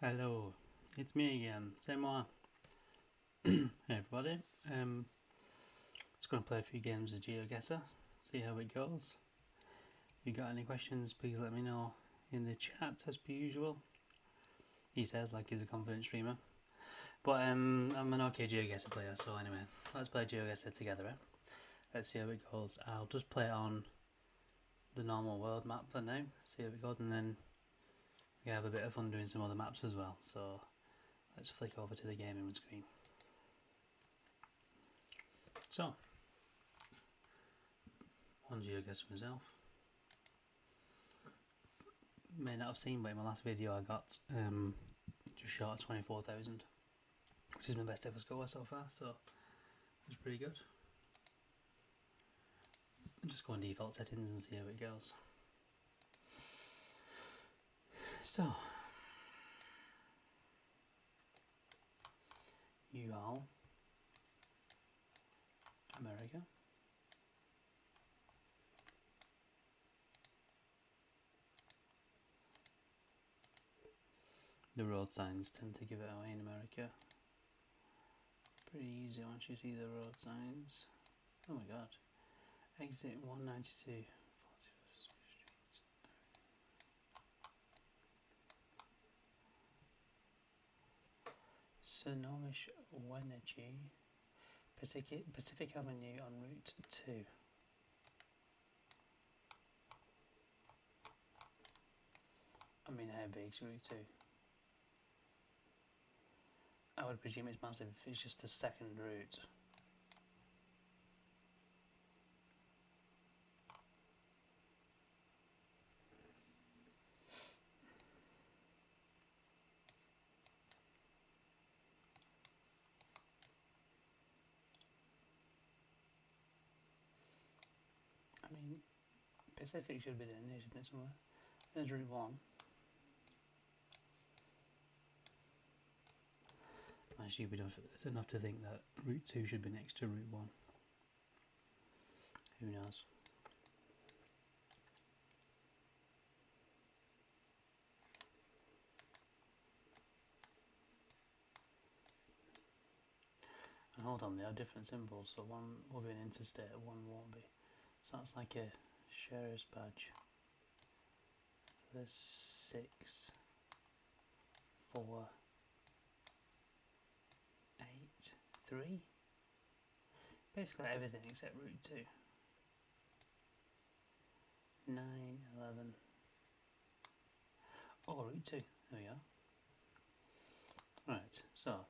Hello, it's me again, Seymour. Hey everybody. Just going to play a few games of Geoguesser, see how it goes. If you got any questions, please let me know in the chat as per usual. He says like he's a confident streamer. But I'm an okay Geoguesser player, so anyway, let's play Geoguesser together. Let's see how it goes. I'll just play it on the normal world map for now, see how it goes, and then we can have a bit of fun doing some other maps as well. So let's flick over to the gaming screen. So, one Geoguesser myself. May not have seen, but in my last video I got just short of 24,000, which is my best ever score so far, so it's pretty good. Just go on default settings and see how it goes. So, you all, America. The road signs tend to give it away in America. Pretty easy once you see the road signs. Oh my god. Exit 192, 41st Street. Sonomish Wenatchee. Pacific Avenue on Route 2. I mean, how big's Route 2? I would presume it's massive if it's just the second route. I mean, Pacific should be down here, shouldn't it, somewhere? There's Route 1. I'm stupid enough to think that Route 2 should be next to Route 1. Who knows? And hold on, they have different symbols, so one will be an interstate, one won't be. So that's like a sheriff's badge. There's 6, 4, 8, 3. Basically everything except Route 2. 9, 11. Oh, Route 2. There we are. Right, so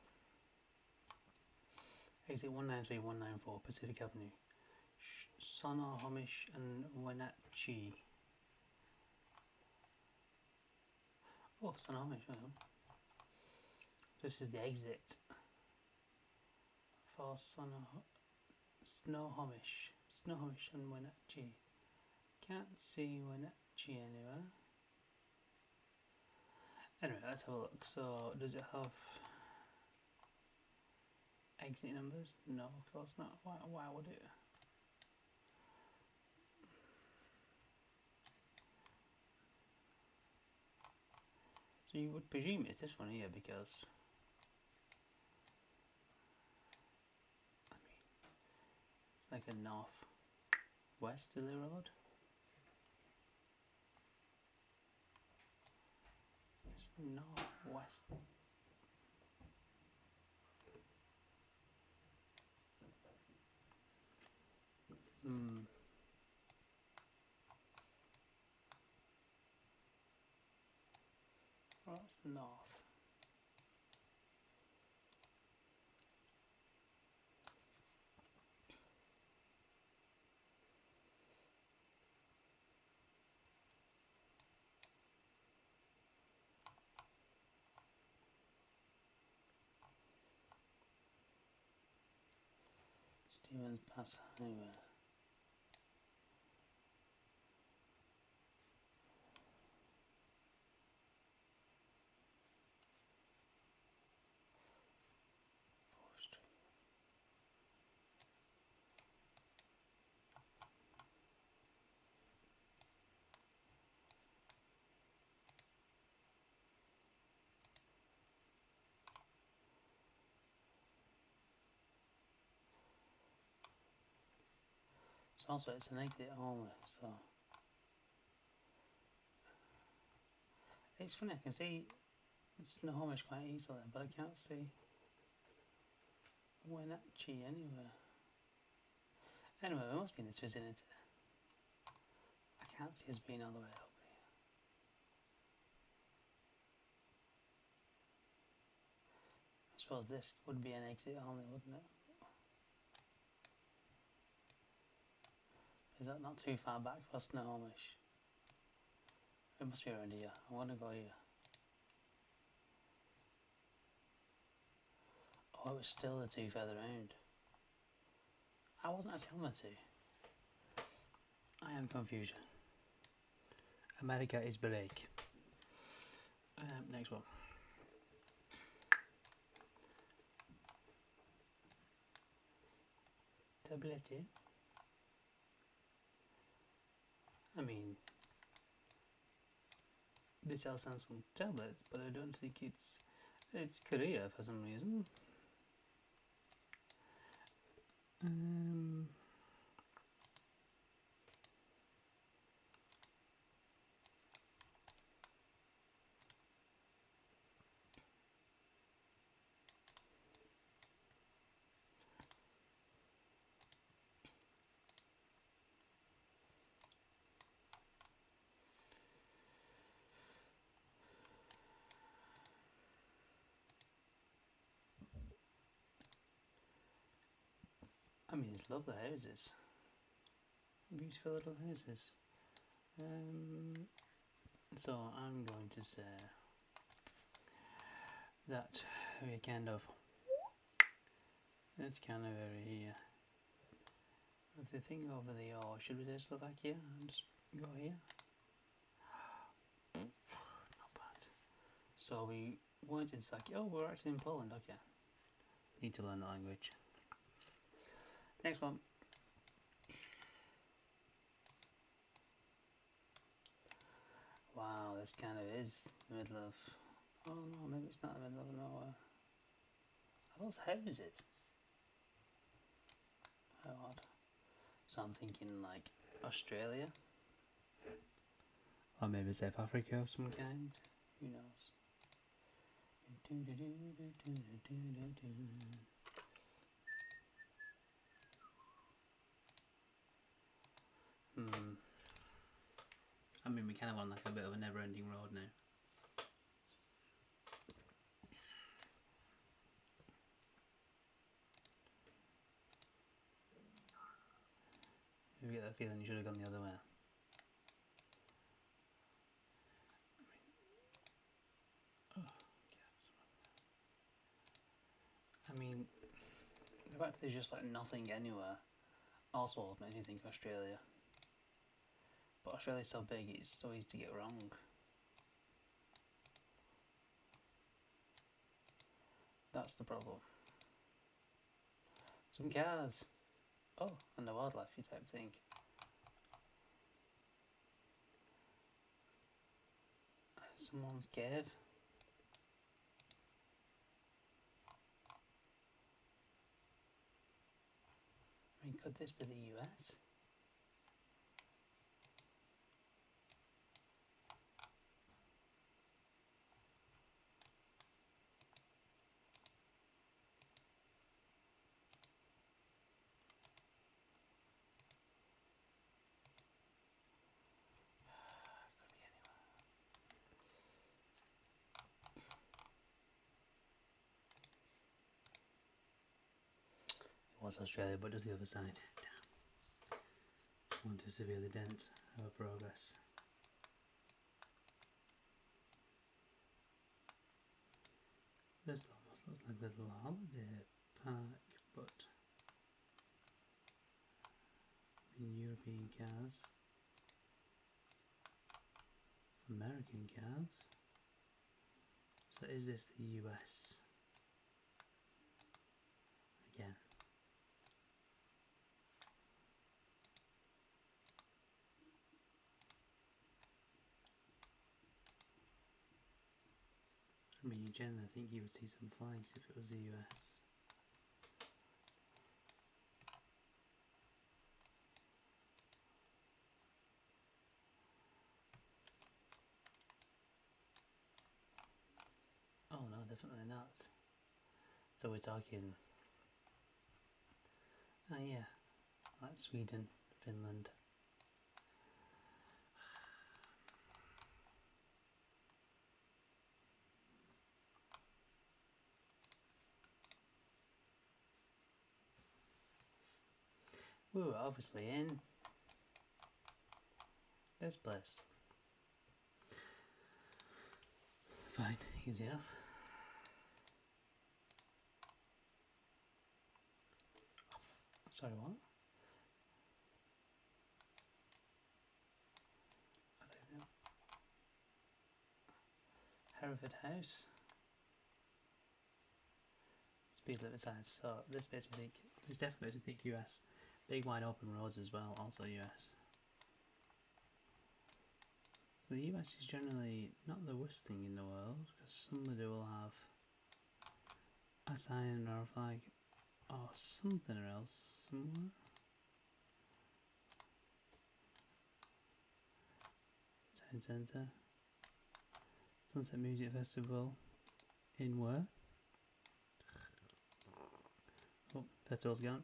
exit 193, 194, Pacific Avenue. Sonohomish and Wenatchee. Oh, Sonohomish, this is the exit for Snohomish and Wenatchee. Can't see Wenatchee anywhere. Anyway, let's have a look. So, does it have exit numbers? No, of course not. Why would it? So you would presume it's this one here because, I mean, it's like a north-westerly road. It's northwest. Well, that's north. Stevens Pass Highway. Also, it's an exit only, so it's funny. I can see Snohomish quite easily, but I can't see Wenatchee anywhere. Anyway, we must be in this vicinity. I can't see us being all the way up here. I suppose this would be an exit only, wouldn't it? Is that not too far back for Snohomish? It must be around here. I want to go here. Oh, it was still the two further round. I wasn't actually on the two. I am confusion. America is break. Next one. Tablette. I mean, they sell Samsung tablets, but I don't think it's Korea for some reason. I mean, it's lovely houses. Beautiful little houses. So I'm going to say that we kind of, it's kind of very, if they think over the, oh, should we say Slovakia and just go here? Not bad. So we weren't in Slovakia, oh, we're actually in Poland, okay. Need to learn the language. Next one. Wow, this kind of is the middle of, oh no, maybe it's not the middle of nowhere. Are those houses? How odd. So I'm thinking like Australia. Or maybe South Africa of some kind. Who knows? I mean, we kind of on like a bit of a never-ending road now. You get that feeling you should have gone the other way. I mean, the fact there's just like nothing anywhere also makes me think of Australia. But Australia's so big, it's so easy to get wrong. That's the problem. Some cars. Oh, and a wildlife type thing. Someone's cave. I mean, could this be the US? Was Australia, but just the other side. Damn. It's one to severely dent our progress. This almost looks like a little holiday park, but in European cars, American cars. So is this the US? Again. I mean, you generally think you would see some flags if it was the US. definitely not. So we're talking, yeah, like Sweden, Finland. We were obviously in this place. Fine, easy enough. Sorry, what? I don't know. Hereford House. Speed limit signs. So this makes me think. This definitely makes me think US. Big wide open roads as well. Also US. So the US is generally not the worst thing in the world because somebody will have a sign or a flag or something else somewhere. Town Centre. Sunset Music Festival. In where? Oh, festival's gone.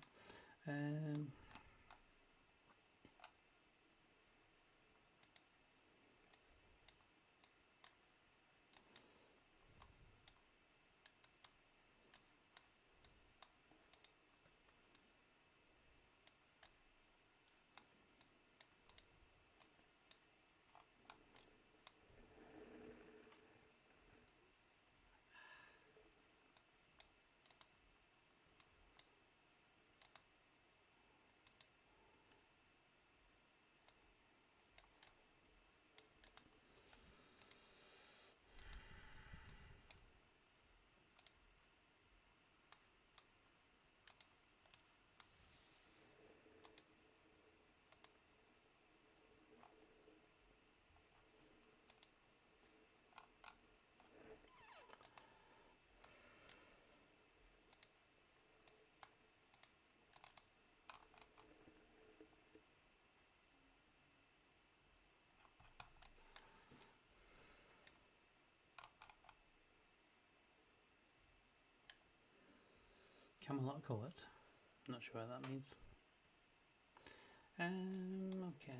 Camelot Court. Not sure what that means. Okay.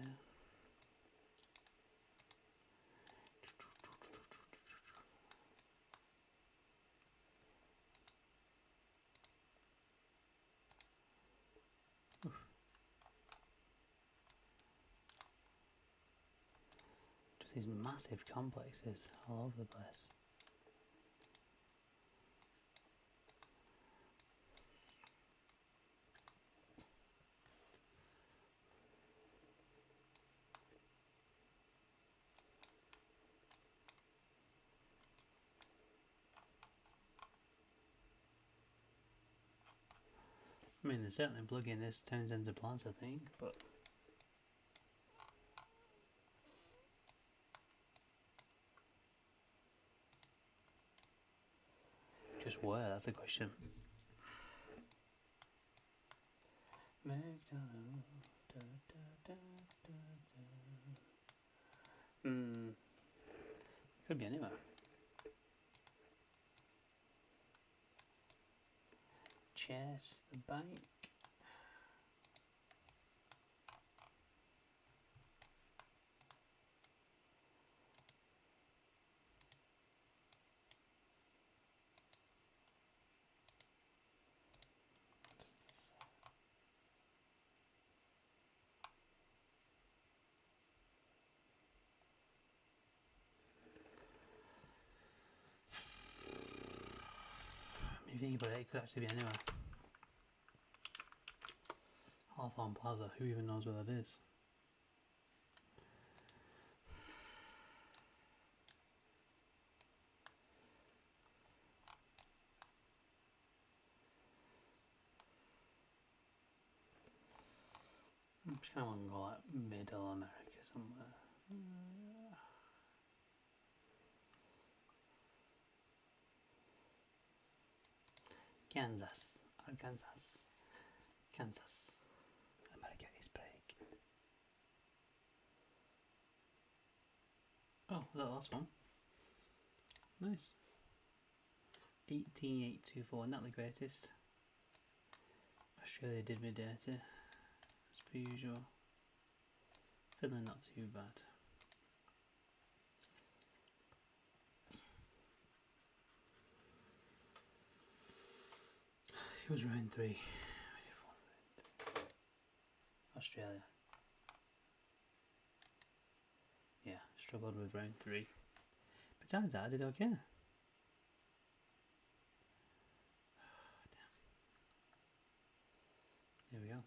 Oof. Just these massive complexes all over the place. I mean, they're certainly plugging this Town Centre plants, I think, but just where? That's the question. McDonald. Could be anywhere. Chess, the bank. If you think about it, it could actually be anywhere. Hawthorne Plaza, who even knows where that is? I just kind of want to go like Middle America somewhere. Kansas, Arkansas, Kansas, America is break. Oh, that last one. Nice. 18,824, not the greatest. Australia did me dirty, as per usual. Finland not too bad. It was round 3. Australia. Yeah, struggled with round 3. Besides that, I did okay. There we go.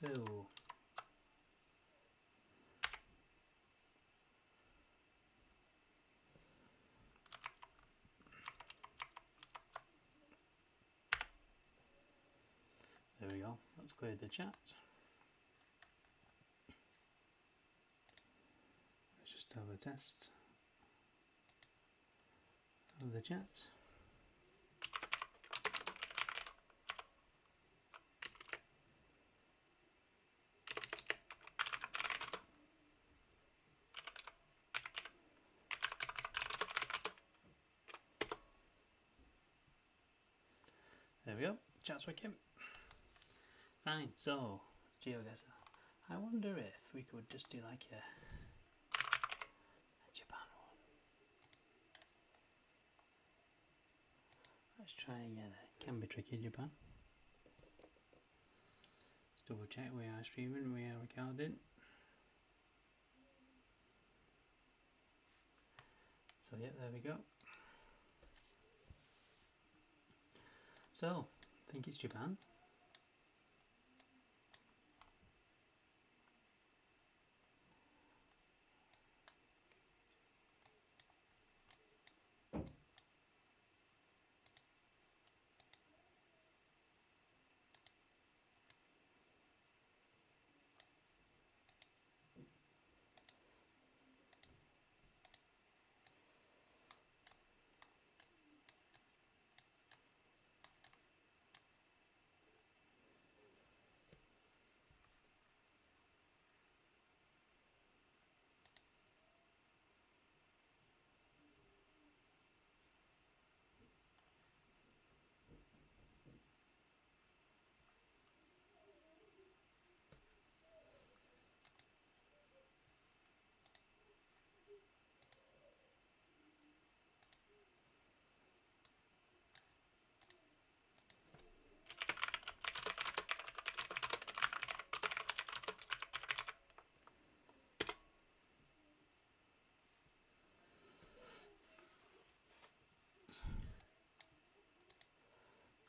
Oh. There we go, let's clear the chat. Let's just have a test of the chat. There we go, chat's working. Fine, so, Geoguesser. I wonder if we could just do like a Japan one. Let's try again. It can be tricky, Japan. Let's double check we are streaming, we are recording. So, yeah, there we go. So, I think it's Japan.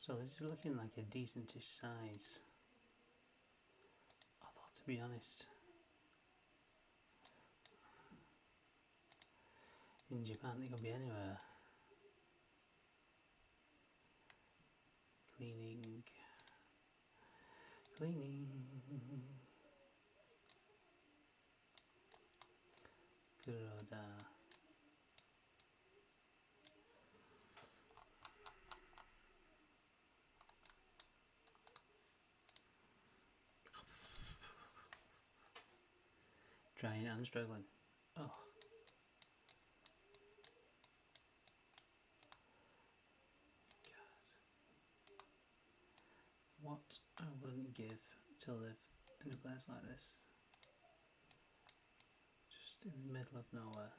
So this is looking like a decentish size. I thought, to be honest, in Japan it could be anywhere. Cleaning. Kuroda. Trying and struggling. Oh. God. What I wouldn't give to live in a place like this. Just in the middle of nowhere.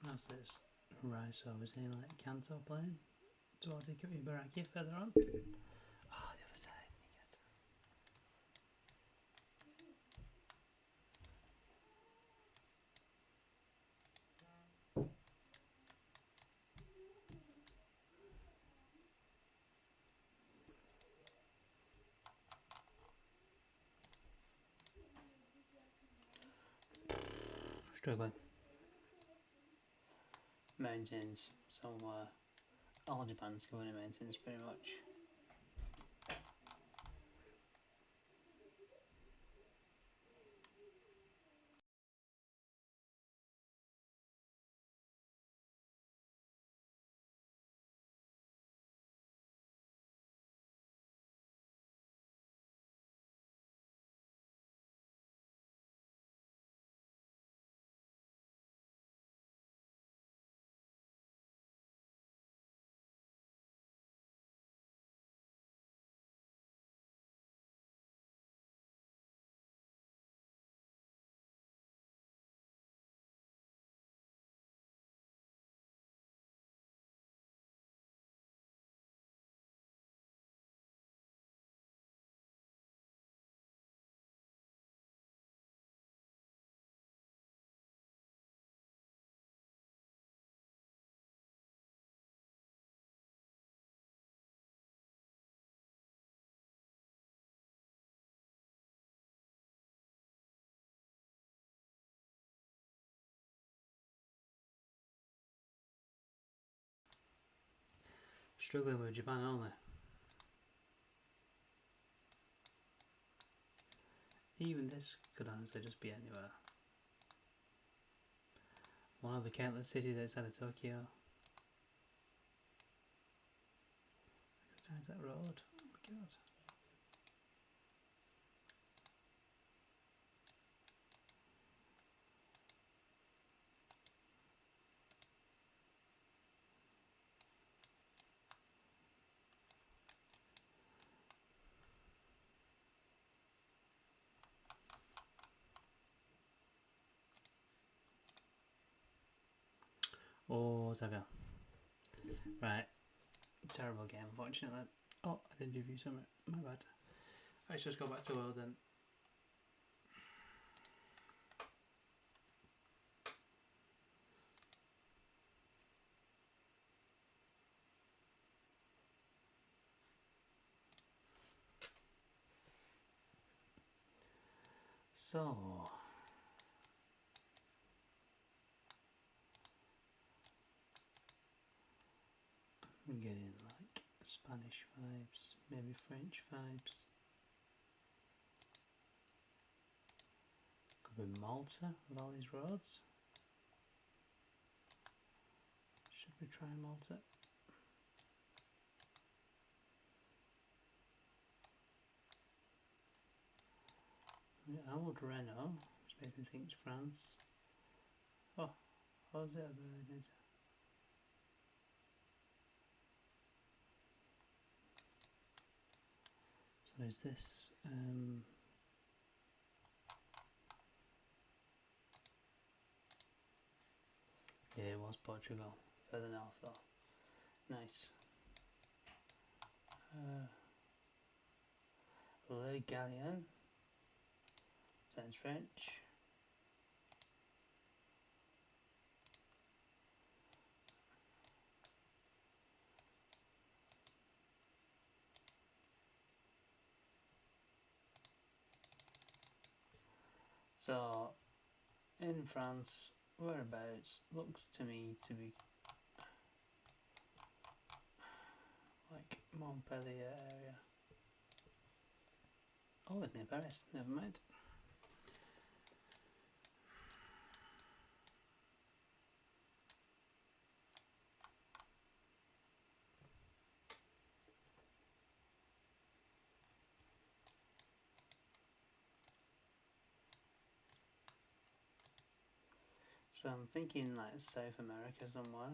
How's this? Right, so I was in like Kanto playing towards Ibaraki further on. Oh, the other side. Struggling. mountains, so all Japan's covered in mountains pretty much. Struggling with Japan only. Even this could honestly just be anywhere. One of the countless cities outside of Tokyo. Look at the size of that road. Oh my god. Oh, Osaka. Right. Terrible game, unfortunately. Oh, I didn't review something. My bad. Let's just go back to world then. So, I'm getting like Spanish vibes, maybe French vibes. Could be Malta with all these roads. Should we try Malta? Yeah, old Renault, which makes me think it's France. Oh, how's it about? So is this yeah, it was Portugal. Further north though. Nice. Le Gallion. Sounds French. So, in France, whereabouts looks to me to be like Montpellier area. Oh, it's near Paris, never mind. So I'm thinking like South America somewhere.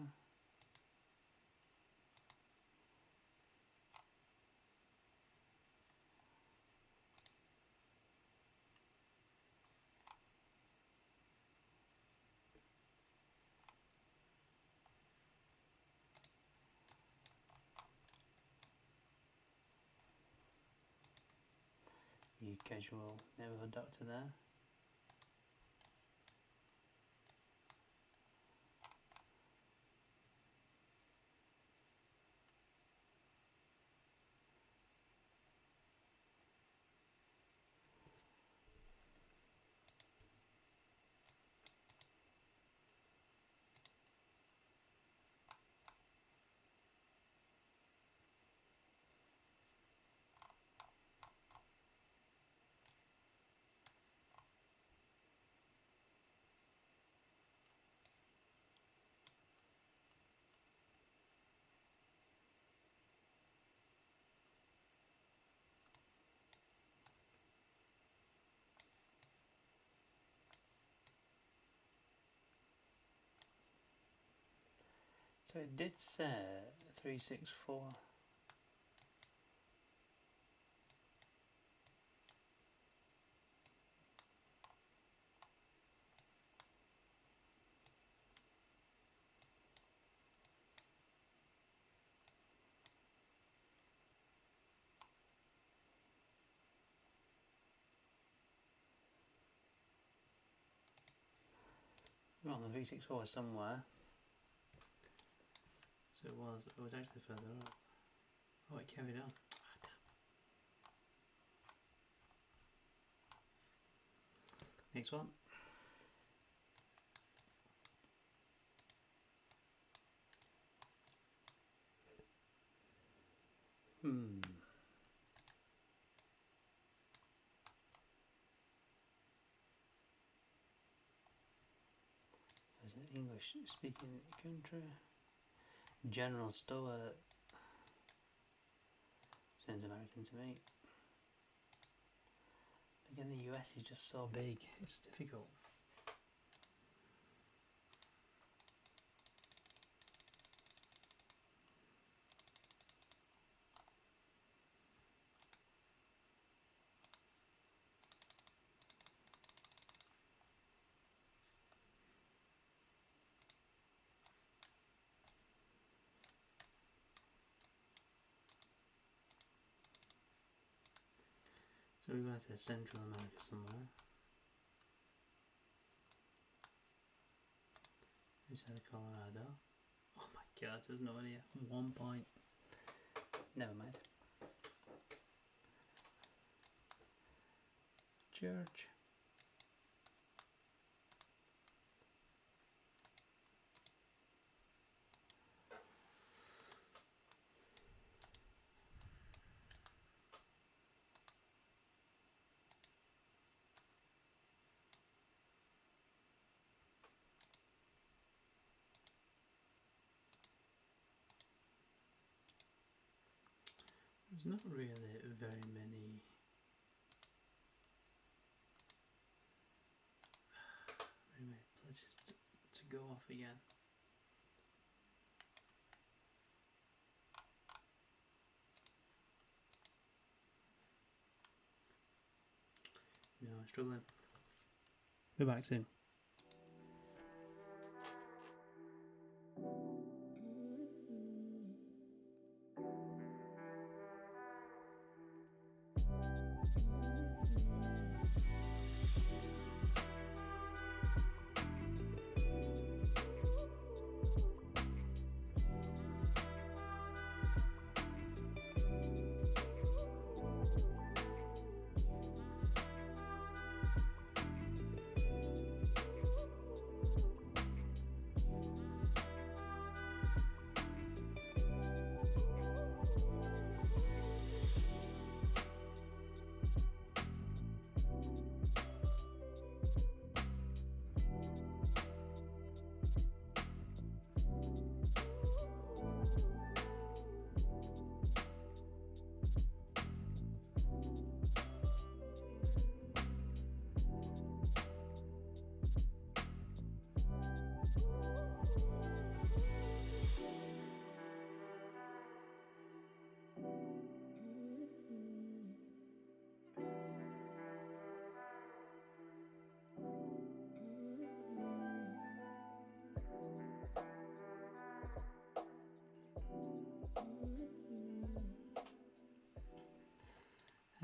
You casual neighbourhood doctor there. So it did say 364. Well, the V64 is somewhere. So it was actually further up. Oh, it carried on. Next one. There's an English speaking country. General store. Sounds American to me. Again, the US is just so big, it's difficult. So we're going to say Central America somewhere. Who said Colorado? Oh my god, there's no idea. 1 point. Never mind. Church. There's not really very many places to go off again. No, I'm struggling. Be back soon.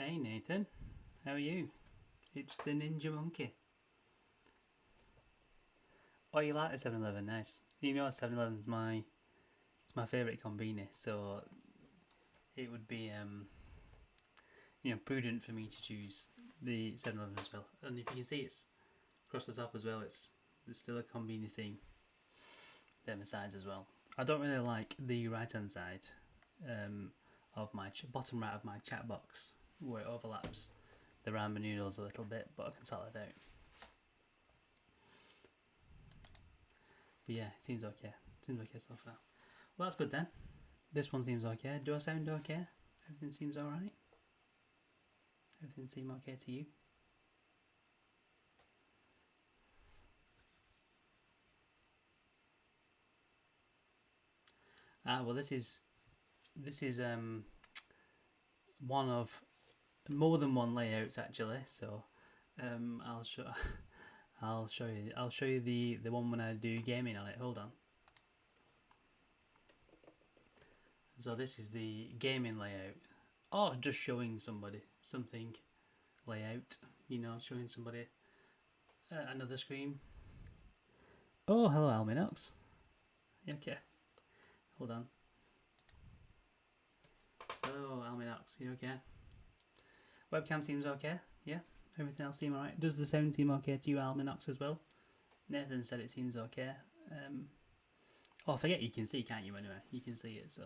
Hey Nathan, how are you? It's the Ninja Monkey. Oh, you like the 7-Eleven? Nice. You know 7-Eleven's my favourite convenience, so it would be prudent for me to choose the 7-Eleven as well. And if you can see, it's across the top as well. There's still a convenience theme. Them sides as well. I don't really like the right hand side of my bottom right of my chat box, where it overlaps the ramen noodles a little bit, but I can sort that out. But yeah, it seems okay. Seems okay so far. Well, that's good then. This one seems okay. Do I sound okay? Everything seems alright? Everything seem okay to you? Well, this is one of more than one layouts actually. So I'll show I'll show you the one when I do gaming on it. Hold on. So this is the gaming layout, or just showing somebody something layout. You know, showing somebody another screen. Oh, hello, Alminox. Okay, hold on. Hello, Alminox. You okay? Webcam seems okay. Yeah, everything else seems alright. Does the sound seem okay to you, Alminox, as well? Nathan said it seems okay. Oh, forget you can see, can't you? Anyway, you can see it. So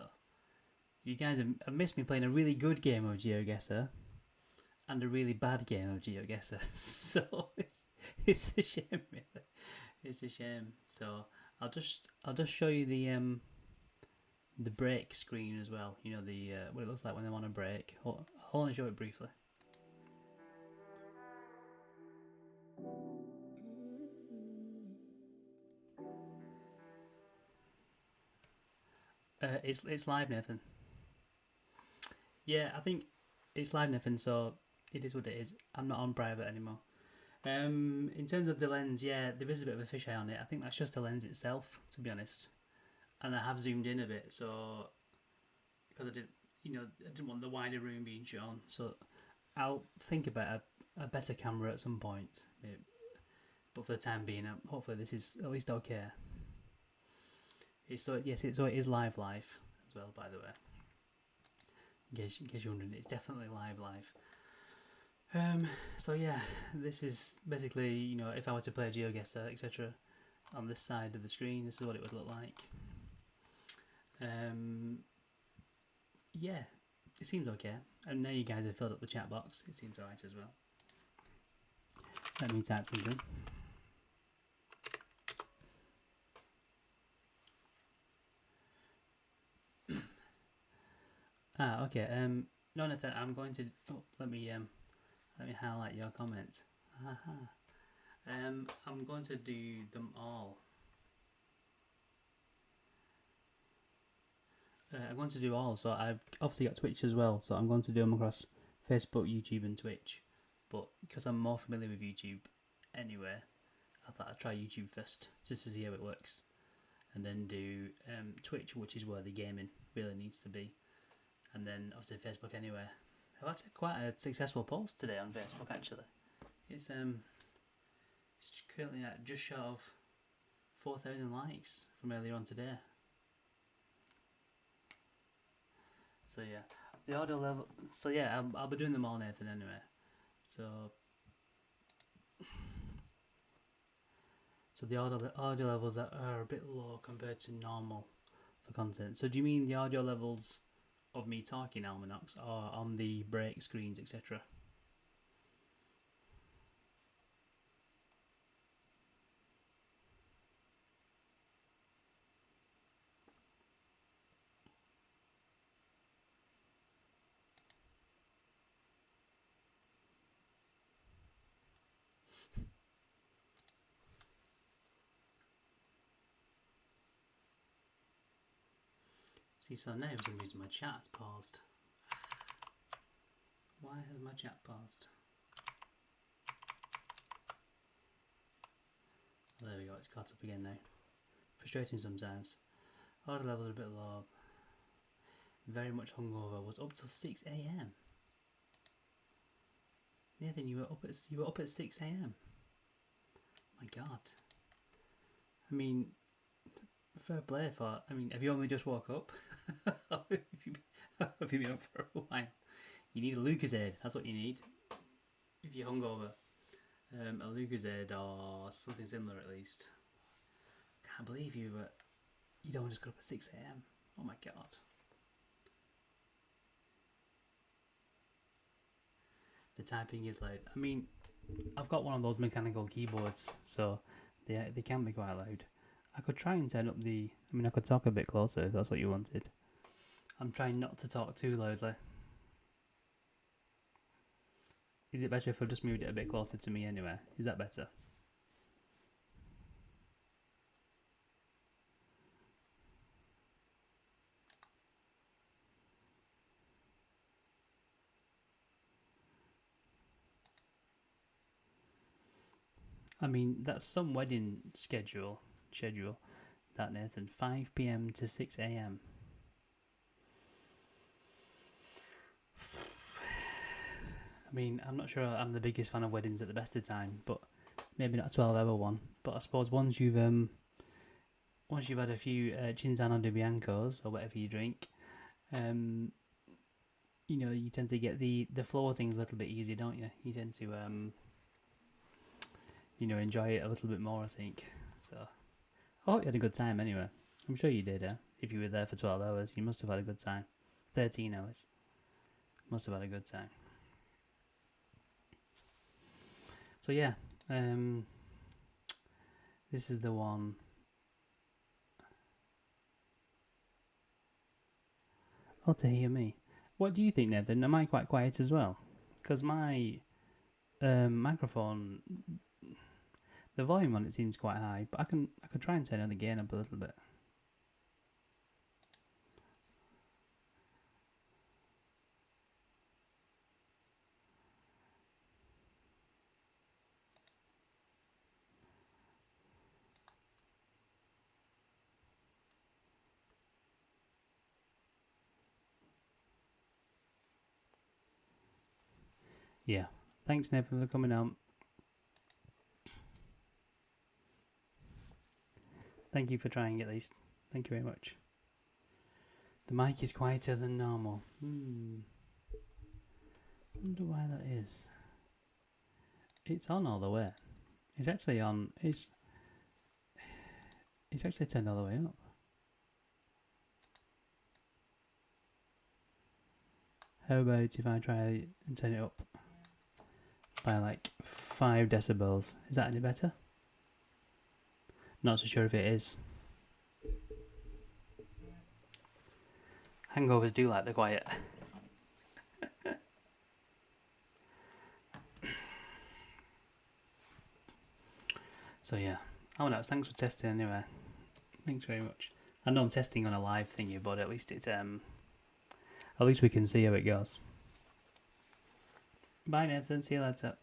you guys have missed me playing a really good game of Geoguesser and a really bad game of Geoguesser. So it's a shame, really. It's a shame. So I'll just show you the break screen as well. You know, the what it looks like when they're on a break. Hold on and show it briefly. It's live, Nathan. Yeah, I think it's live, Nathan. So it is what it is. I'm not on private anymore. In terms of the lens, yeah, there is a bit of a fisheye on it. I think that's just the lens itself, to be honest. And I have zoomed in a bit, so because I didn't want the wider room being shown. So I'll think about a better camera at some point. Maybe. But for the time being, hopefully this is at least okay. It is live as well, by the way. In case you're wondering, it's definitely live. So yeah, this is basically, you know, if I were to play GeoGuessr, etc., on this side of the screen, this is what it would look like. Yeah, it seems okay. And now you guys have filled up the chat box, it seems alright as well. Let me type something. Okay. No, Nathan, I'm going to. Oh, let me highlight your comment. I'm going to do them all. I'm going to do all. So I've obviously got Twitch as well. So I'm going to do them across Facebook, YouTube, and Twitch. But because I'm more familiar with YouTube, anyway, I thought I'd try YouTube first just to see how it works, and then do Twitch, which is where the gaming really needs to be. And then obviously Facebook anyway. I've had quite a successful post today on Facebook actually. It's currently at just short of 4,000 likes from earlier on today. So yeah, the audio level. So yeah, I'll be doing them all, Nathan, anyway. So the audio levels are a bit low compared to normal for content. So do you mean the audio levels of me talking, Almanox, or on the break screens, etc.? See, so now for some reason my chat's paused. Why has my chat paused? Oh, there we go, it's caught up again now. Frustrating sometimes. Order levels are a bit low. Very much hungover. Was up till 6 a.m. Nathan, you were up at 6 a.m. My God. I mean, fair play for. I mean, have you only just woke up? have you been up for a while? You need a Lucozade. That's what you need if you're hungover. A Lucozade or something similar at least. Can't believe you don't just got up at 6 a.m. Oh my God. The typing is loud. I mean, I've got one of those mechanical keyboards, so they can be quite loud. I could try and turn up the. I mean, I could talk a bit closer if that's what you wanted. I'm trying not to talk too loudly. Is it better if I just moved it a bit closer to me anyway? Is that better? I mean, that's some wedding schedule, that, Nathan. 5 p.m. to 6 a.m. I mean, I'm not sure I'm the biggest fan of weddings at the best of time, but maybe not a 12-hour one. But I suppose once you've had a few Cinzano de Biancos or whatever you drink, you tend to get the flow of things a little bit easier, don't you? You tend to enjoy it a little bit more, I think. So I hope you had a good time anyway. I'm sure you did, if you were there for 12 hours, you must have had a good time. 13 hours. Must have had a good time. So yeah, this is the one. Oh, to hear me. What do you think, Nathan? Am I quite quiet as well? Because my microphone, the volume on it seems quite high, but I could try and turn the gain up a little bit. Yeah. Thanks, Nathan, for coming out. Thank you for trying at least. Thank you very much. The mic is quieter than normal. Wonder why that is. It's on all the way. It's actually on. It's actually turned all the way up. How about if I try and turn it up by like 5 decibels? Is that any better? Not so sure if it is. Hangovers do like the quiet. So yeah. Oh no, thanks for testing anyway. Thanks very much. I know I'm testing on a live thingy, but at least we can see how it goes. Bye Nathan, see you later.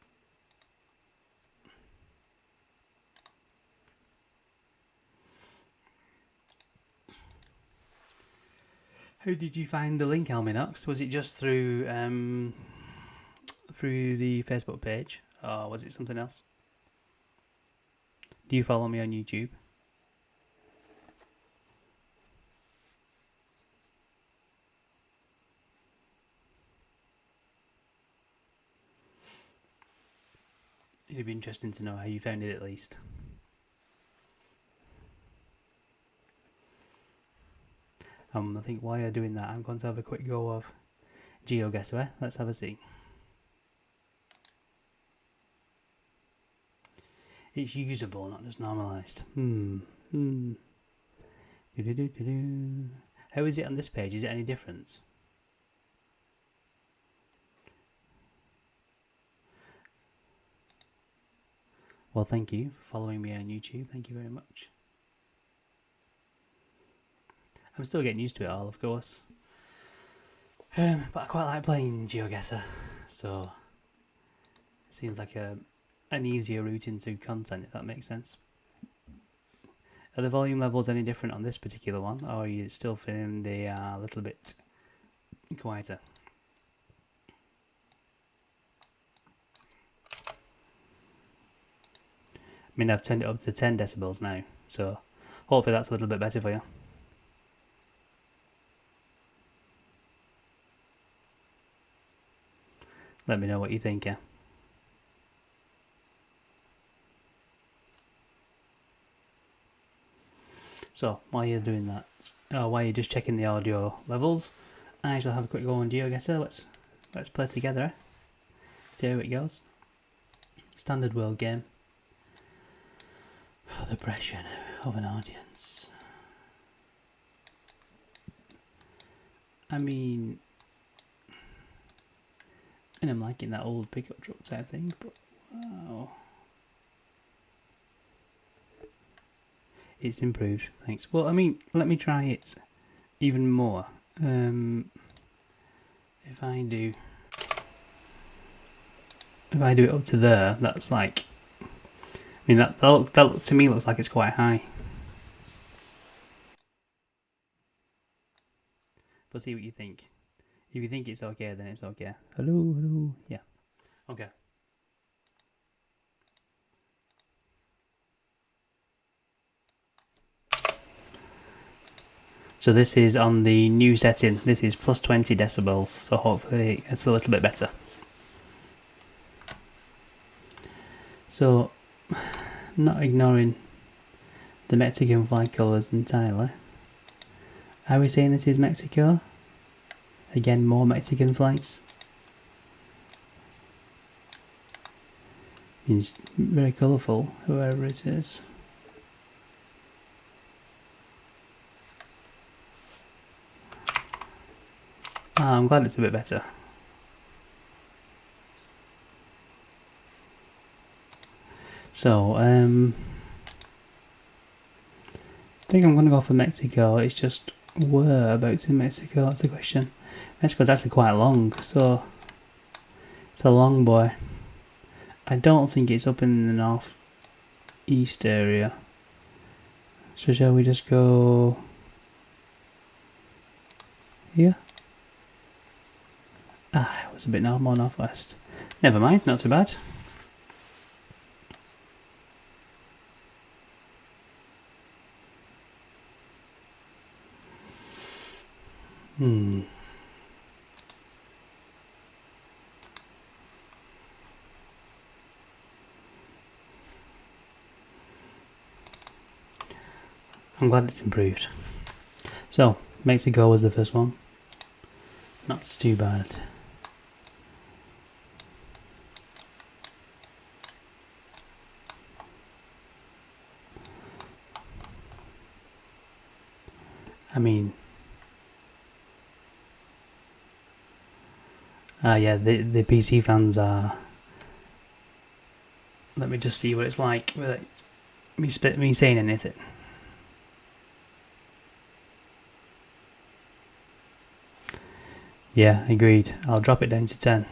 How did you find the link, Alminox? Was it just through the Facebook page, or was it something else? Do you follow me on YouTube? It'd be interesting to know how you found it at least. I think while you're doing that, I'm going to have a quick go of Geoguesser. Let's have a see. It's usable, not just normalised. How is it on this page? Is it any different? Well, thank you for following me on YouTube. Thank you very much. I'm still getting used to it all, of course. But I quite like playing Geoguesser, so it seems like an easier route into content, if that makes sense. Are the volume levels any different on this particular one, or are you still feeling they are a little bit quieter? I mean, I've turned it up to 10 decibels now, so hopefully that's a little bit better for you. Let me know what you think, yeah. So, while you're doing that, while you're just checking the audio levels, I shall have a quick go on Geoguesser. Let's play together, eh? See how it goes. Standard world game. Oh, the pressure of an audience. I mean, and I'm liking that old pickup truck type thing, but wow. It's improved, thanks. Well, I mean, let me try it even more. If I do it up to there, that's like, I mean, that to me looks like it's quite high. But see what you think. If you think it's okay, then it's okay. Hello, hello. Yeah. Okay. So this is on the new setting. This is plus 20 decibels. So hopefully it's a little bit better. So, not ignoring the Mexican flag colours entirely. Are we saying this is Mexico? Again, more Mexican flags. It's very colourful, whoever it is. I'm glad it's a bit better. So, I think I'm going to go for Mexico. It's just whereabouts in Mexico? That's the question. Mexico's actually quite long, so it's a long boy. I don't think it's up in the north east area. So shall we just go here? It was a bit more northwest. Never mind, not too bad. I'm glad it's improved. So, Mexico was the first one. Not too bad. I mean, yeah, the PC fans are. Let me just see what it's like without me saying anything. Yeah, agreed. I'll drop it down to 10.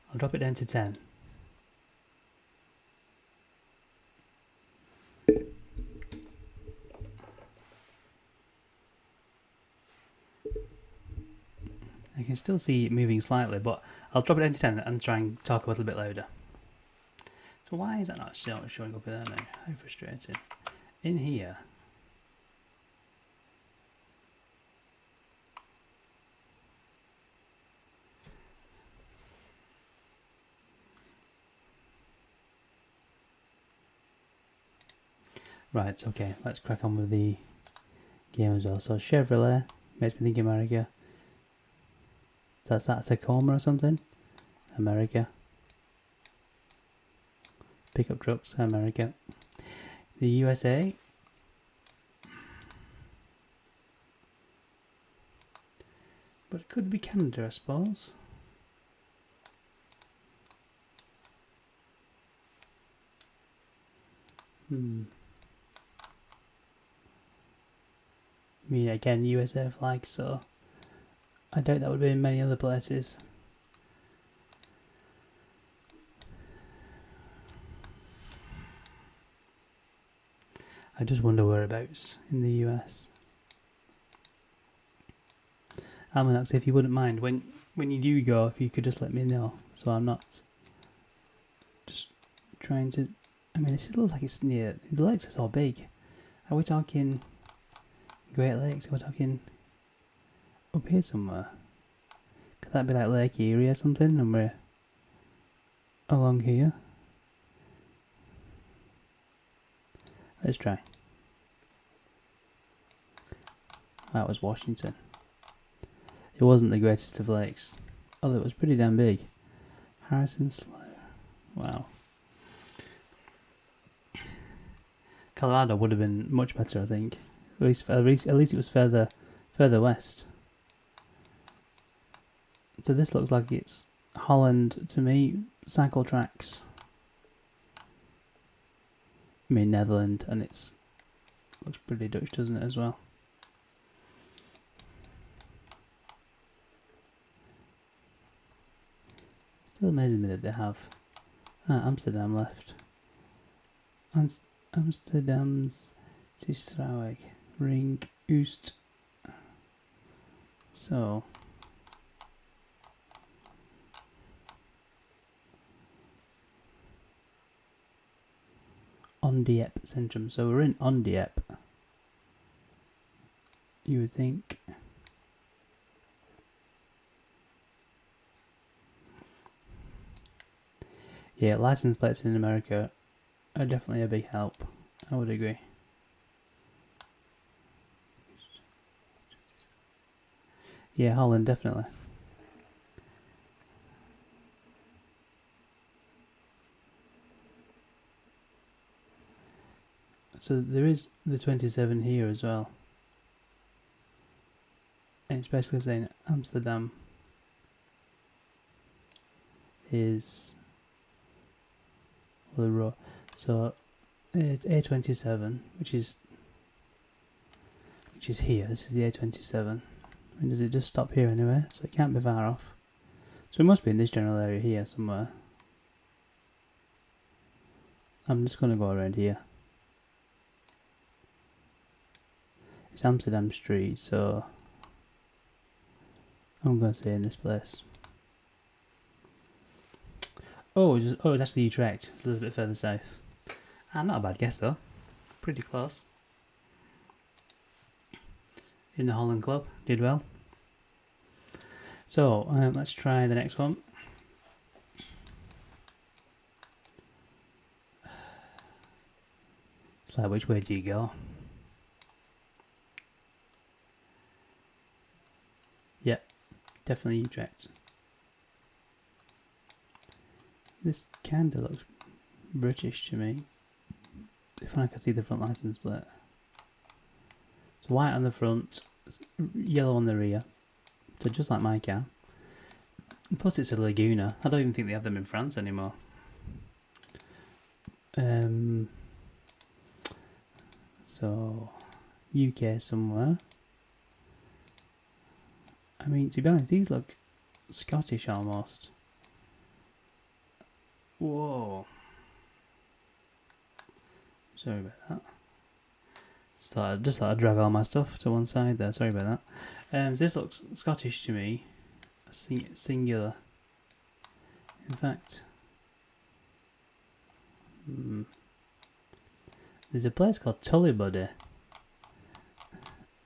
I'll drop it down to 10. I can still see it moving slightly, but I'll drop it down to 10 and try and talk a little bit louder. So why is that not showing up there now? How frustrating. In here. Right, okay, let's crack on with the game as well. So Chevrolet, makes me think America. So that's Tacoma or something? America. Pickup trucks, America. The USA. But it could be Canada, I suppose. I mean, again, USA flag, so I doubt that would be in many other places. I just wonder whereabouts in the US. Almanacs, if you wouldn't mind, when you do go, if you could just let me know, so I'm not just trying to. I mean, this looks like it's near. The lakes are so big. Are we talking Great Lakes? Are we talking up here somewhere? Could that be like Lake Erie or something? And we're along here. Let's try. That was Washington. It wasn't the greatest of lakes, although it was pretty damn big. Harrison Slough. Wow. Colorado would have been much better, I think. At least it was further west. So this looks like it's Holland to me. Cycle tracks. I mean Netherlands, and it's looks pretty Dutch, doesn't it, as well? Still amazes me that they have Amsterdam left. Amsterdam's Zistraweg Ring Oost. So Ondiep Centrum. So we're in Ondiep. You would think. Yeah, license plates in America are definitely a big help. I would agree. Yeah, Holland, definitely. So there is the 27 here as well. And it's basically saying Amsterdam is the row. So it's A27, which is here. This is the A27. And does it just stop here anyway? So it can't be far off. So it must be in this general area here somewhere. I'm just going to go around here. It's Amsterdam Street, so I'm going to say in this place. Oh, it's actually Utrecht. It's a little bit further south. Not a bad guess though. Pretty close. In the Holland Club, did well. So let's try the next one. It's like, which way do you go? Yep, definitely Utrecht. This kinda looks British to me. If I can see the front license plate. It's white on the front, yellow on the rear. So just like my car. Plus it's a Laguna. I don't even think they have them in France anymore. So UK somewhere. I mean, to be honest, these look Scottish almost. Whoa. Sorry about that. Just thought I'd drag all my stuff to one side there. Sorry about that. This looks Scottish to me. Singular. In fact, there's a place called Tullibody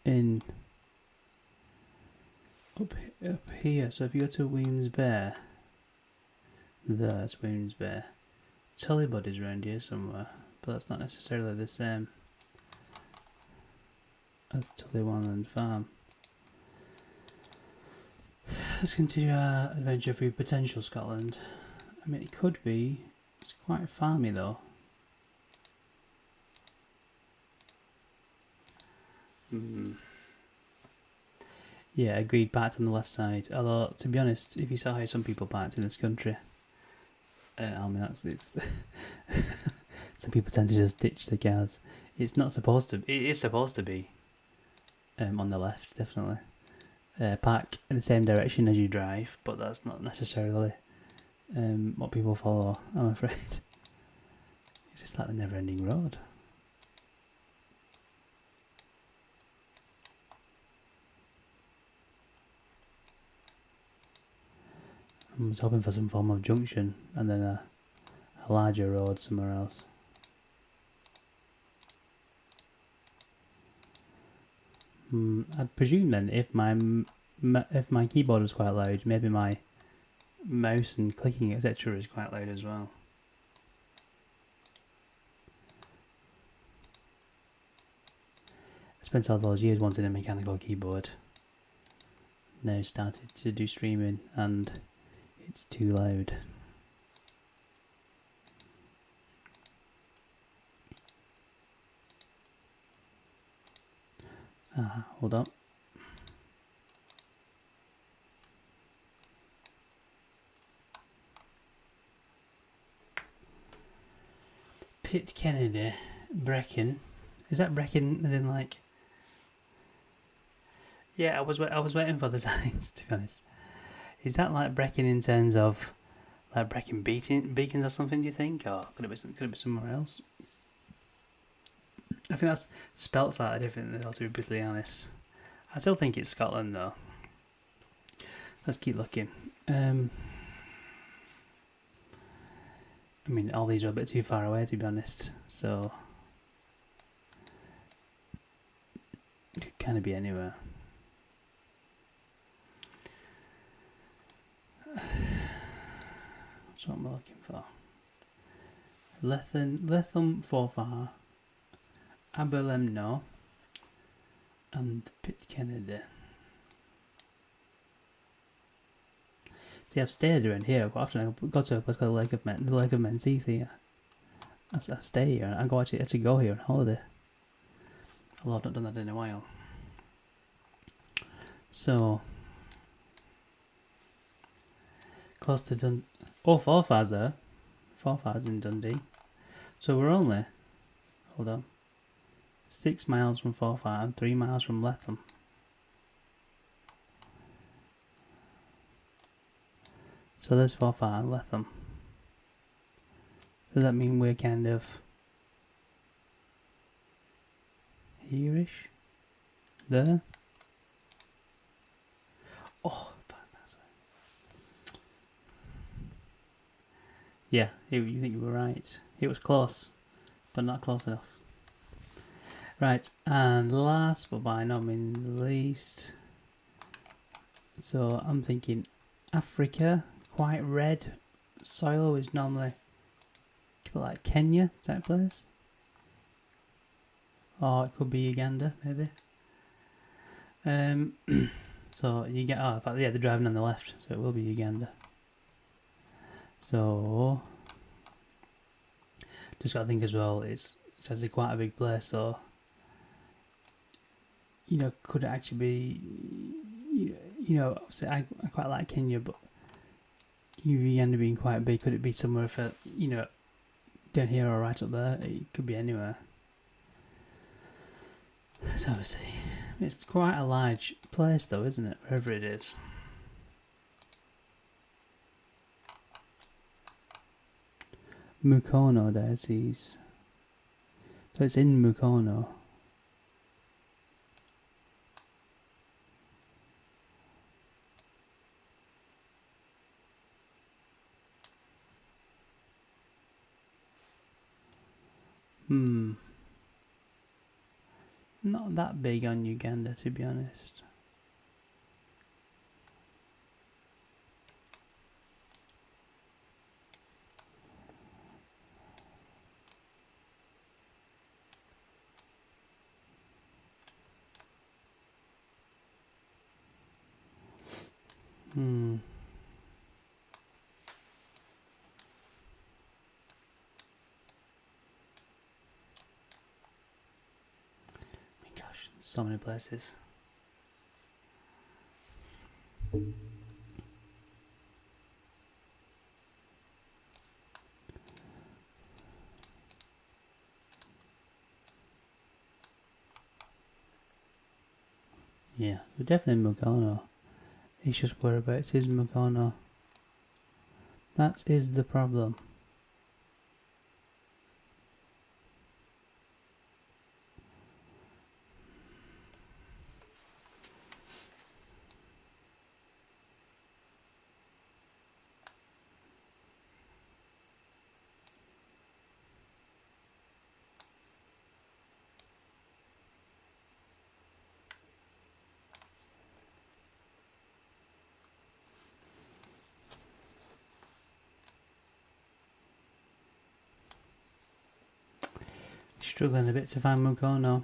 in up here. So if you go to Weems Bay, there's Weems Bay. Tullibody's around here somewhere, but that's not necessarily the same as Tullywanland Farm. Let's continue our adventure through potential Scotland. I mean, it could be. It's quite farmy though. Yeah, agreed. Parked on the left side. Although, to be honest, if you saw how some people parked in this country, I mean, it's some people tend to just ditch the cars. It's not supposed to. It is supposed to be on the left, definitely. Park in the same direction as you drive, but that's not necessarily what people follow, I'm afraid. It's just like the never-ending road. I was hoping for some form of junction and then a larger road somewhere else. I'd presume then if my keyboard was quite loud, maybe my mouse and clicking etc. is quite loud as well. I spent all those years wanting a mechanical keyboard. Now started to do streaming and it's too loud. Hold on. Pitt Kennedy, Brecon. Is that Brecon as in like? Yeah, I was waiting for the signs, to be honest. Is that like Brecon in terms of like breaking beacons or something? Do you think, or could it be somewhere else? I think that's spelt slightly differently, though, to be brutally honest. I still think it's Scotland, though. Let's keep looking. I mean, all these are a bit too far away, to be honest. So it could kind of be anywhere. That's what I'm looking for. Letham Forfar, Aberlemno, and Pitkenny. See, I've stayed around here quite often. I go to a place called the Lake of Menteith here. I stay here, and I go actually go here on holiday. Although I've not done that in a while. So, close to Dundee. Oh, Forfar's there. Forfar's in Dundee. So we're only, hold on, 6 miles from Forfar and 3 miles from Letham. So there's Forfar and Letham. Does that mean we're kind of here-ish? There? Oh, yeah, you think you were right. It was close, but not close enough. Right, and last but by no means least, so I'm thinking Africa, quite red soil is normally like Kenya type place. Or it could be Uganda, maybe. So you get, in fact, yeah, they're driving on the left, so it will be Uganda. So just got to think as well, it's actually quite a big place, so could it actually be, obviously I quite like Kenya, but Uganda being quite big, could it be somewhere for, down here or right up there? It could be anywhere. So obviously, it's quite a large place though, isn't it? Wherever it is. Mukono diocese. So it's in Mukono. Not that big on Uganda, to be honest. So many places. Yeah, we're definitely in Mukono. It's just whereabouts is Mukono. That is the problem. Struggling a bit to find Mukono.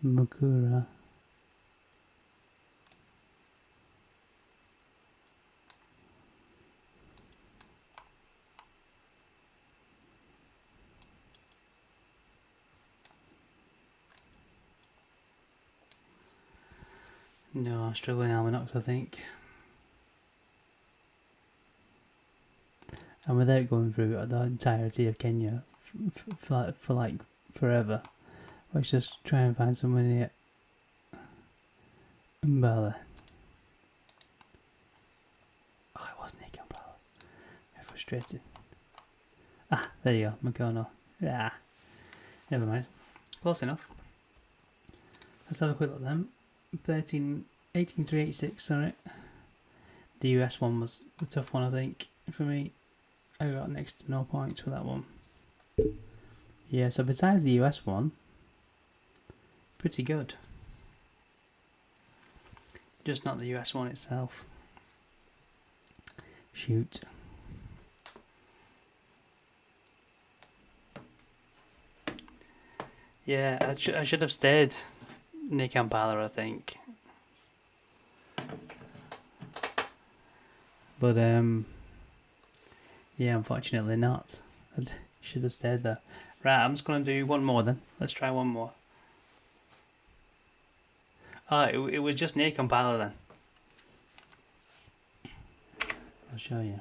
Mukura. No, I'm struggling Almanox, I think. and without going through the entirety of Kenya for like forever, let's just try and find someone near Umbala. Oh, it wasn't near Kampala. How frustrating. Ah, there you go, Makono. Yeah, never mind. Close enough. Let's have a quick look then. 18,386, sorry. The US one was the tough one, I think, for me. I got next to no points for that one. Yeah, so besides the US one, pretty good. Just not the US one itself. Shoot. Yeah, I should have stayed near Kampala, I think. But yeah, unfortunately not. I should have stayed there. Right, I'm just gonna do one more then. Let's try one more. Oh, it was just near Kampala then. I'll show you.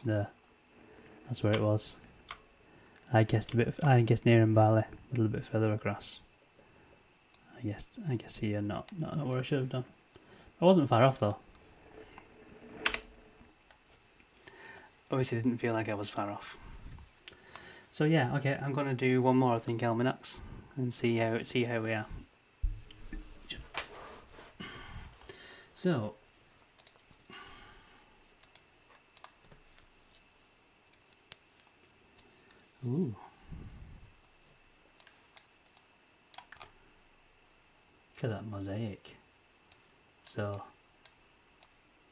There. That's where it was. I guessed near Mbale, a little bit further across. I guess here, not where I should have done. I wasn't far off though. Obviously didn't feel like I was far off. So yeah, okay, I'm gonna do one more I think almanacs and see how we are. So ooh. Look at that mosaic. So,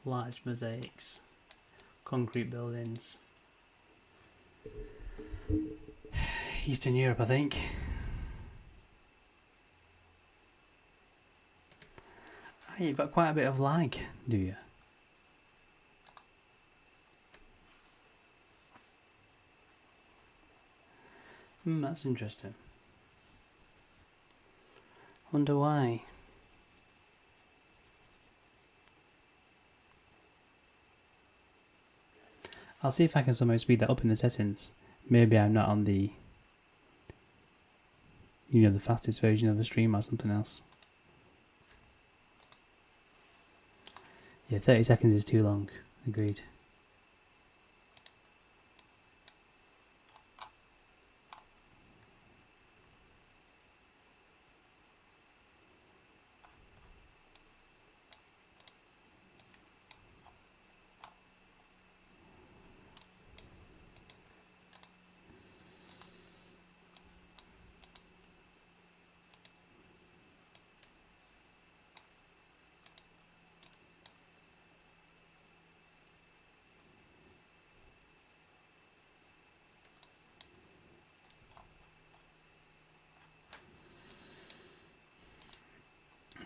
large mosaics, concrete buildings. Eastern Europe, I think. Oh, you've got quite a bit of lag, do you? That's interesting. Wonder why. I'll see if I can somehow speed that up in the settings. Maybe I'm not on the, the fastest version of the stream or something else. Yeah, 30 seconds is too long. Agreed.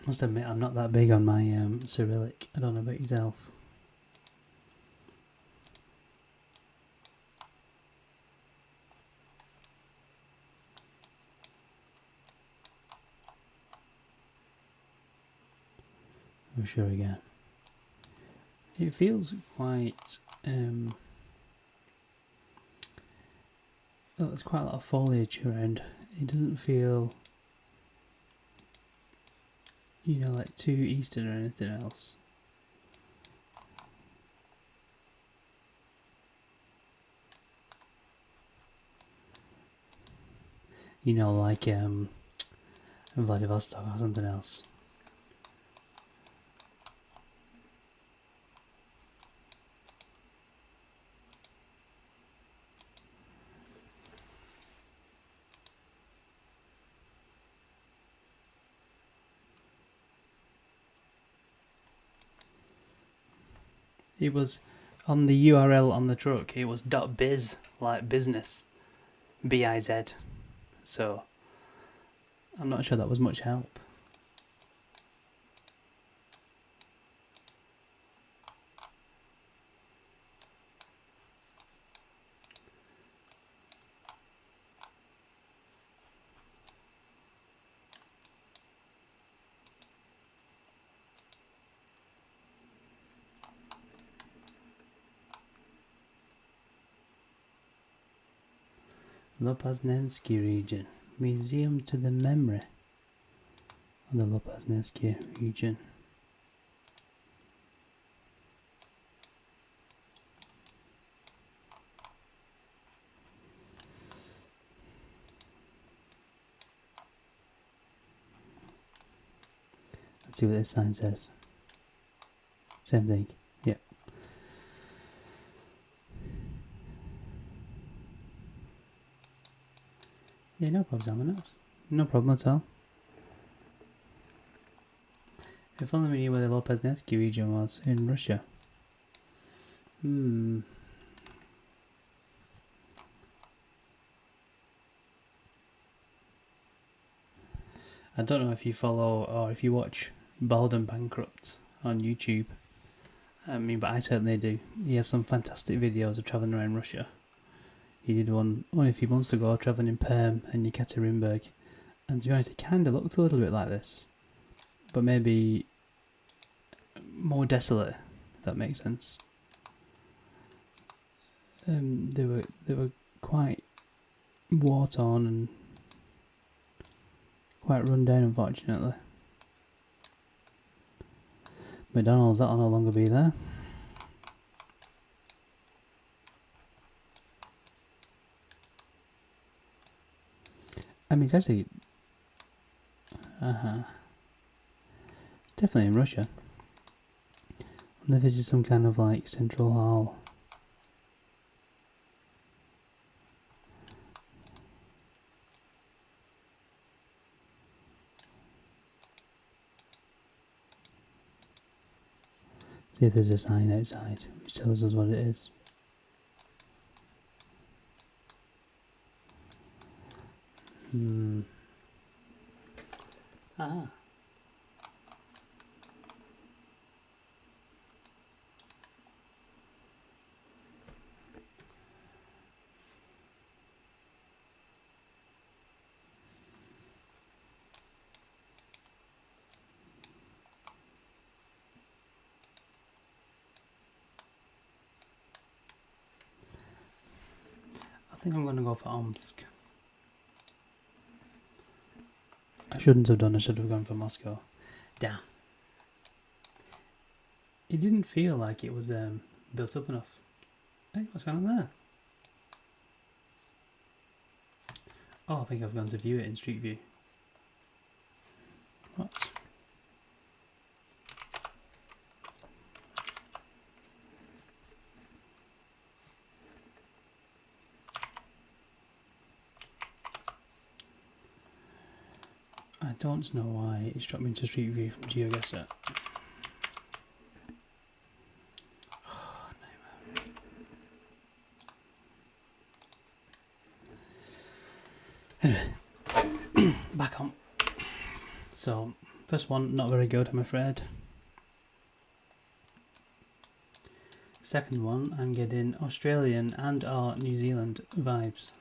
Must admit, I'm not that big on my Cyrillic. I don't know about yourself. I'm sure again. It feels quite. Well, there's quite a lot of foliage around. It doesn't feel, like too eastern or anything else. Like Vladivostok or something else. It was on the URL on the truck. It was .biz, like business, BIZ. So I'm not sure that was much help. Lopasnensky region. Museum to the memory of the Lopasnensky region. Let's see what this sign says. Same thing. Yep. Yeah, no problem, no problem at all. If only we knew where the Lopasnensky region was in Russia. I don't know if you follow or if you watch Bald and Bankrupt on YouTube. But I certainly do. He has some fantastic videos of travelling around Russia. He did one only a few months ago, travelling in Perm and Yekaterinburg. And to be honest, it kind of looked a little bit like this. But maybe more desolate, if that makes sense. They were quite war-torn and quite run down, unfortunately. McDonald's, that'll no longer be there. I mean, it's actually... It's definitely in Russia. I wonder if this is some kind of like central hall. See if there's a sign outside which tells us what it is. I think I'm going to go for Omsk. I shouldn't have done, I should have gone for Moscow. Damn. It didn't feel like it was built up enough. Hey, what's going on there? Oh, I think I've gone to view it in Street View. What? I don't know why it's dropped me into Street View from Geoguesser. Anyway, back on. So, first one, not very good, I'm afraid. Second one, I'm getting Australian and or New Zealand vibes.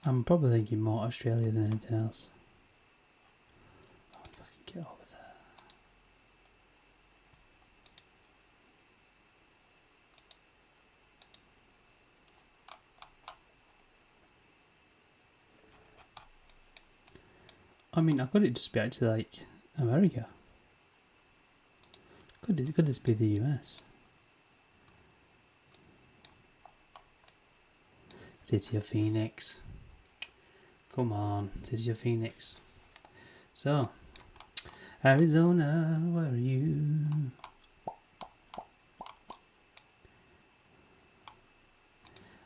I'm probably thinking more Australia than anything else. Oh, if I can get over there. I mean, could it just be actually like America? Could this be the US? City of Phoenix. Come on, City of Phoenix. So, Arizona, where are you?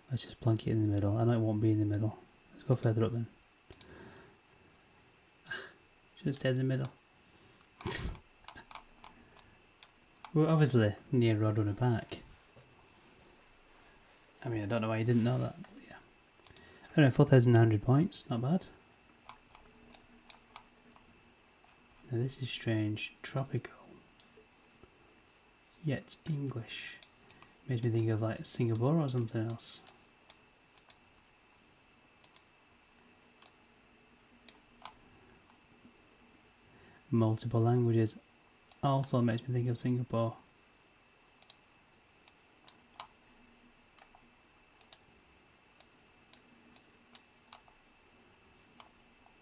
Let's just plonk it in the middle. I know it won't be in the middle. Let's go further up then. Should have stayed in the middle. We're obviously near Roadrunner Park. I mean, I don't know why you didn't know that. But yeah. Anyway, 4,900 points. Not bad. Now this is strange. Tropical. Yet English. Makes me think of like Singapore or something else. Multiple languages. Also makes me think of Singapore.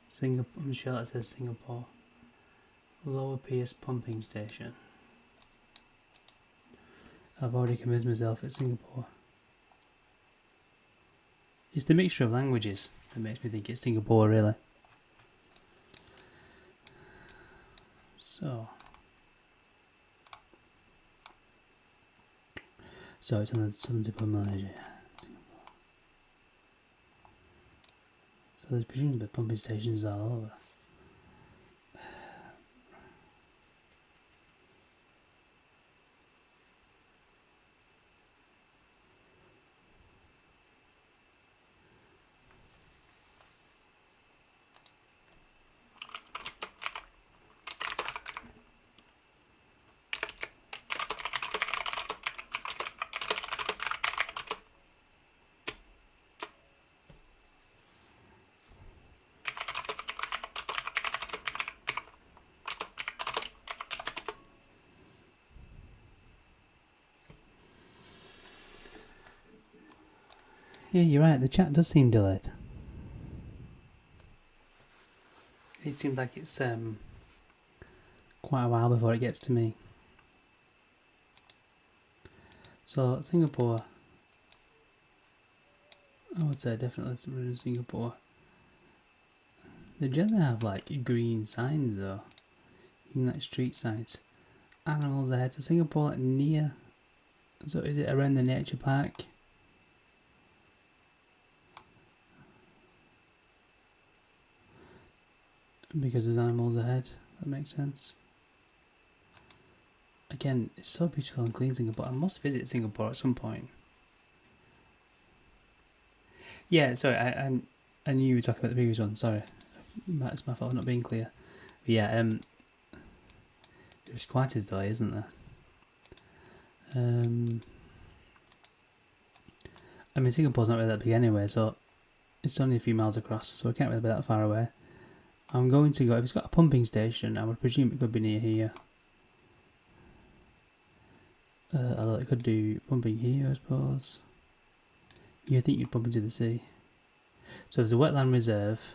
Singapore. I'm sure that says Singapore. Lower Pierce pumping station. I've already convinced myself it's Singapore. It's the mixture of languages that makes me think it's Singapore, really. So it's on the southern tip of Malaysia. So there's presumably pumping stations all over. Yeah, you're right, the chat does seem delayed. It seems like it's quite a while before it gets to me. So, Singapore, I would say definitely Singapore. They generally have like green signs though, even like street signs. Animals ahead, so Singapore like near, so is it around the nature park? Because there's animals ahead, that makes sense. Again, it's so beautiful and clean Singapore. I must visit Singapore at some point. Yeah, sorry, I knew you were talking about the previous one, sorry. It's my fault for not being clear. But yeah, there's quite a delay, isn't there? I mean, Singapore's not really that big anyway, so it's only a few miles across, so it can't really be that far away. I'm going to go, if it's got a pumping station, I would presume it could be near here. Although it could do pumping here, I suppose. You think you'd pump into the sea. So there's a wetland reserve,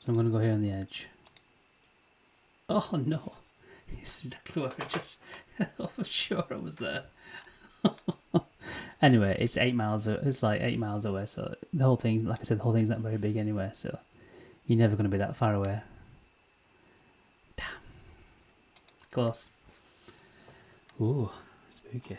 so I'm going to go here on the edge. Oh no, this is exactly where I just, I was sure I was there. Anyway, it's 8 miles, it's like 8 miles away, so the whole thing, like I said, the whole thing's not very big anyway, so you're never going to be that far away. Damn. Close. Ooh, spooky.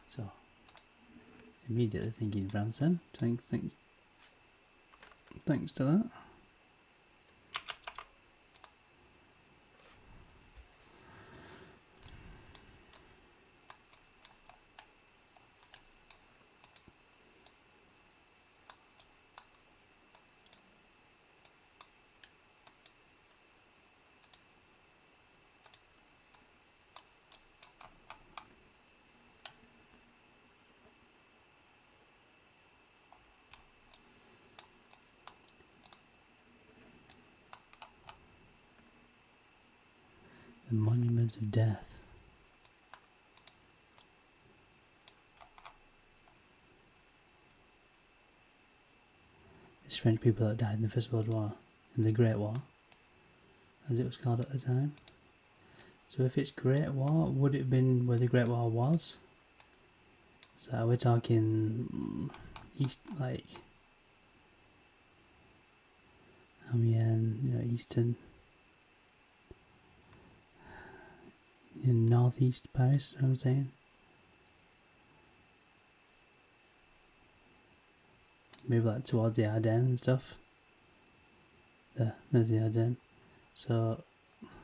So, immediately thinking Branson. Thanks to that. The Monuments of Death. It's French people that died in the First World War, in the Great War, as it was called at the time. So if it's Great War, would it have been where the Great War was? So we're talking east, like Amiens, eastern, northeast Paris, you know what I'm saying? Maybe like towards the Ardennes and stuff. There's the Ardennes. So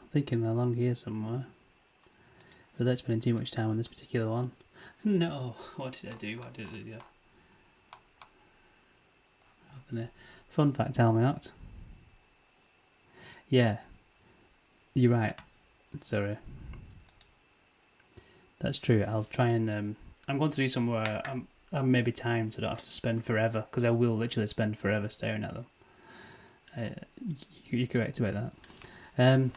thinking along here somewhere. Without spending too much time on this particular one. No, what did I do? What did I do? Open it. Fun fact, tell me not. Yeah, you're right. Sorry. That's true. I'll try and I'm going to do somewhere I'm maybe timed so I don't have to spend forever, because I will literally spend forever staring at them. You're correct about that.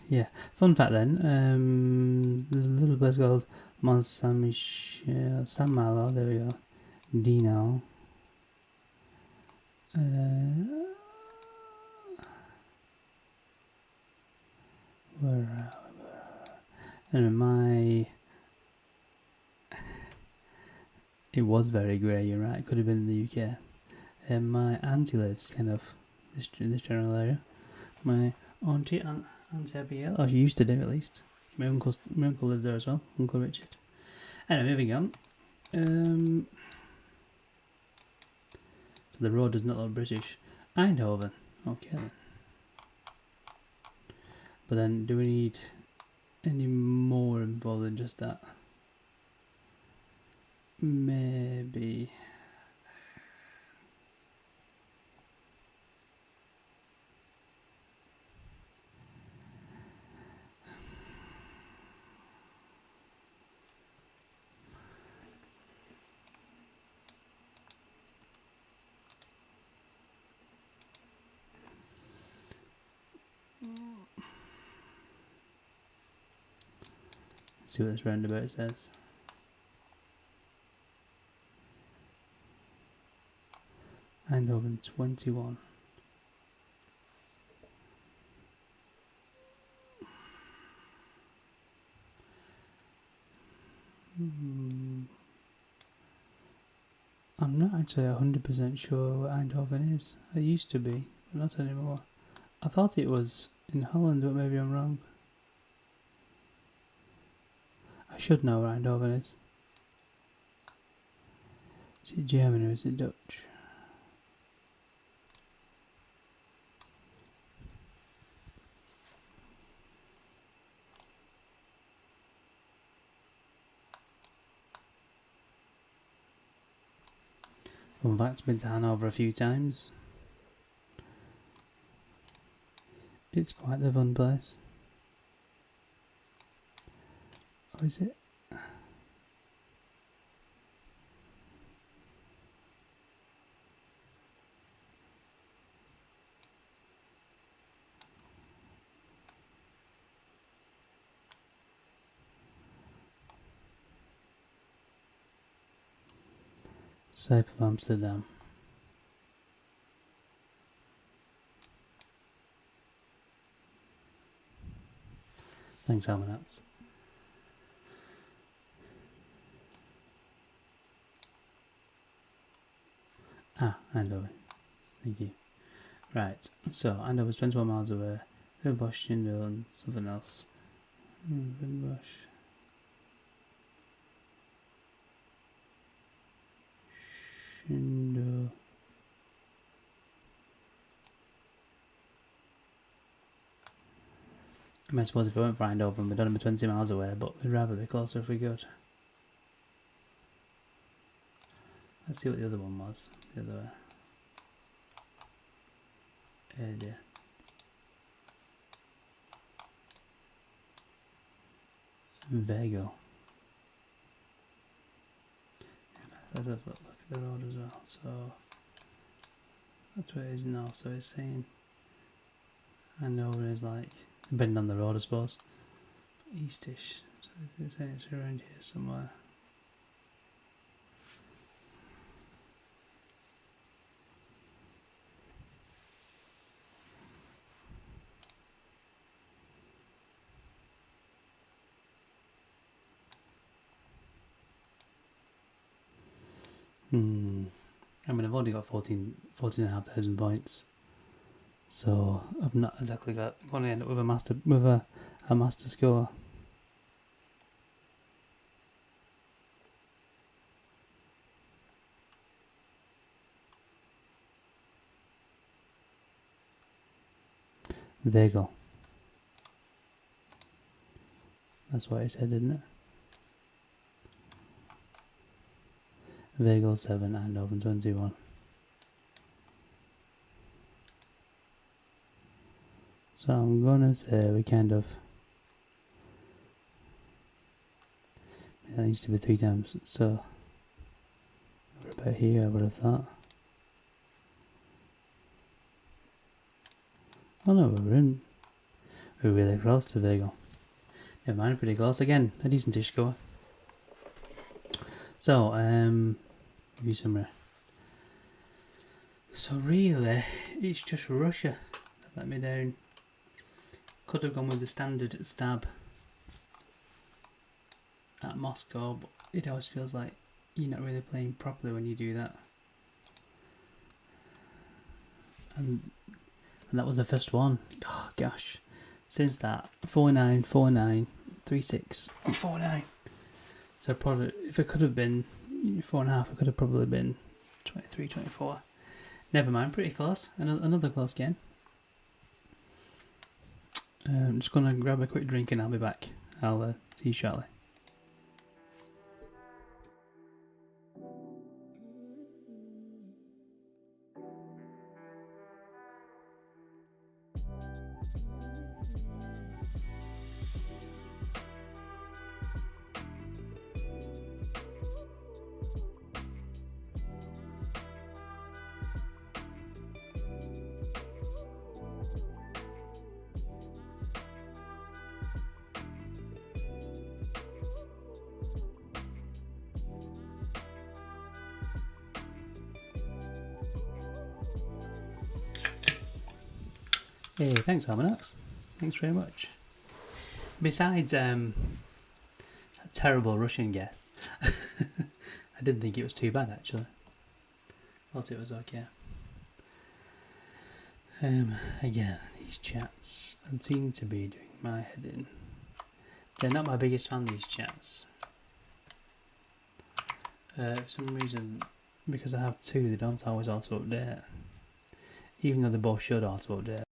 Yeah. Fun fact then. There's a little place called Mont Saint Michel, Saint Malo. There we go. Dino. Where are we? Anyway, it was very grey. You're right. It could have been in the UK. My auntie lives kind of in this general area. My auntie, Aunt Abigail, or she used to do at least. My uncle lives there as well, Uncle Richard. Anyway, moving on. So the road does not look British. Eindhoven. Okay then. But then, do we need any more info than just that? Maybe. Let's see what this roundabout says. Eindhoven 21. I'm not actually 100% sure what Eindhoven is. I used to be, but not anymore. I thought it was in Holland, but maybe I'm wrong. I should know where Eindhoven is. Is it German or is it Dutch? Well, in fact, I've been to Hanover a few times. It's quite the fun place. Or is it? South of Amsterdam. Thanks, Almanats. Eindhoven. Thank you. Right, so Eindhoven's 21 miles away. Bosch, Schindel, and something else. Bosch. Schindel. I mean, I suppose if we went for Eindhoven, we'd done be 20 miles away, but we'd rather be closer if we could. Let's see what the other one was. The other way. Dear. Vego. Let's have a look at the road as well. So that's where it is now. So it's saying Eindhoven is like, depending on the road, I suppose, eastish. So it's saying it's around here somewhere. I mean, I've only got 14,500 points, so I've not exactly got. I'm going to end up with a master score. Vego. That's what it said, didn't it? Vagel 7 and Open 21. So I'm gonna say we kind of. That needs to be 3 times, so we're about here, I would have thought. Oh no, we're really close to Virgo. Never mind, pretty close again. A decentish score. So, review summary. So really, it's just Russia that let me down. Could have gone with the standard stab at Moscow, but it always feels like you're not really playing properly when you do that. And that was the first one. Oh gosh. Since that, 4-9, 4-9, 3-6, 4-9. So probably, if it could have been 4.5, it could have probably been 23, 24. Never mind, pretty close. Another close game. I'm just going to grab a quick drink and I'll be back. I'll see you shortly. Hey, thanks Almanacs. Thanks very much. Besides a terrible Russian guess, I didn't think it was too bad actually. Thought it was okay. Again, these chats seem to be doing my head in. They're not my biggest fan, these chats. For some reason, because I have 2, they don't always auto-update. Even though they both should auto-update.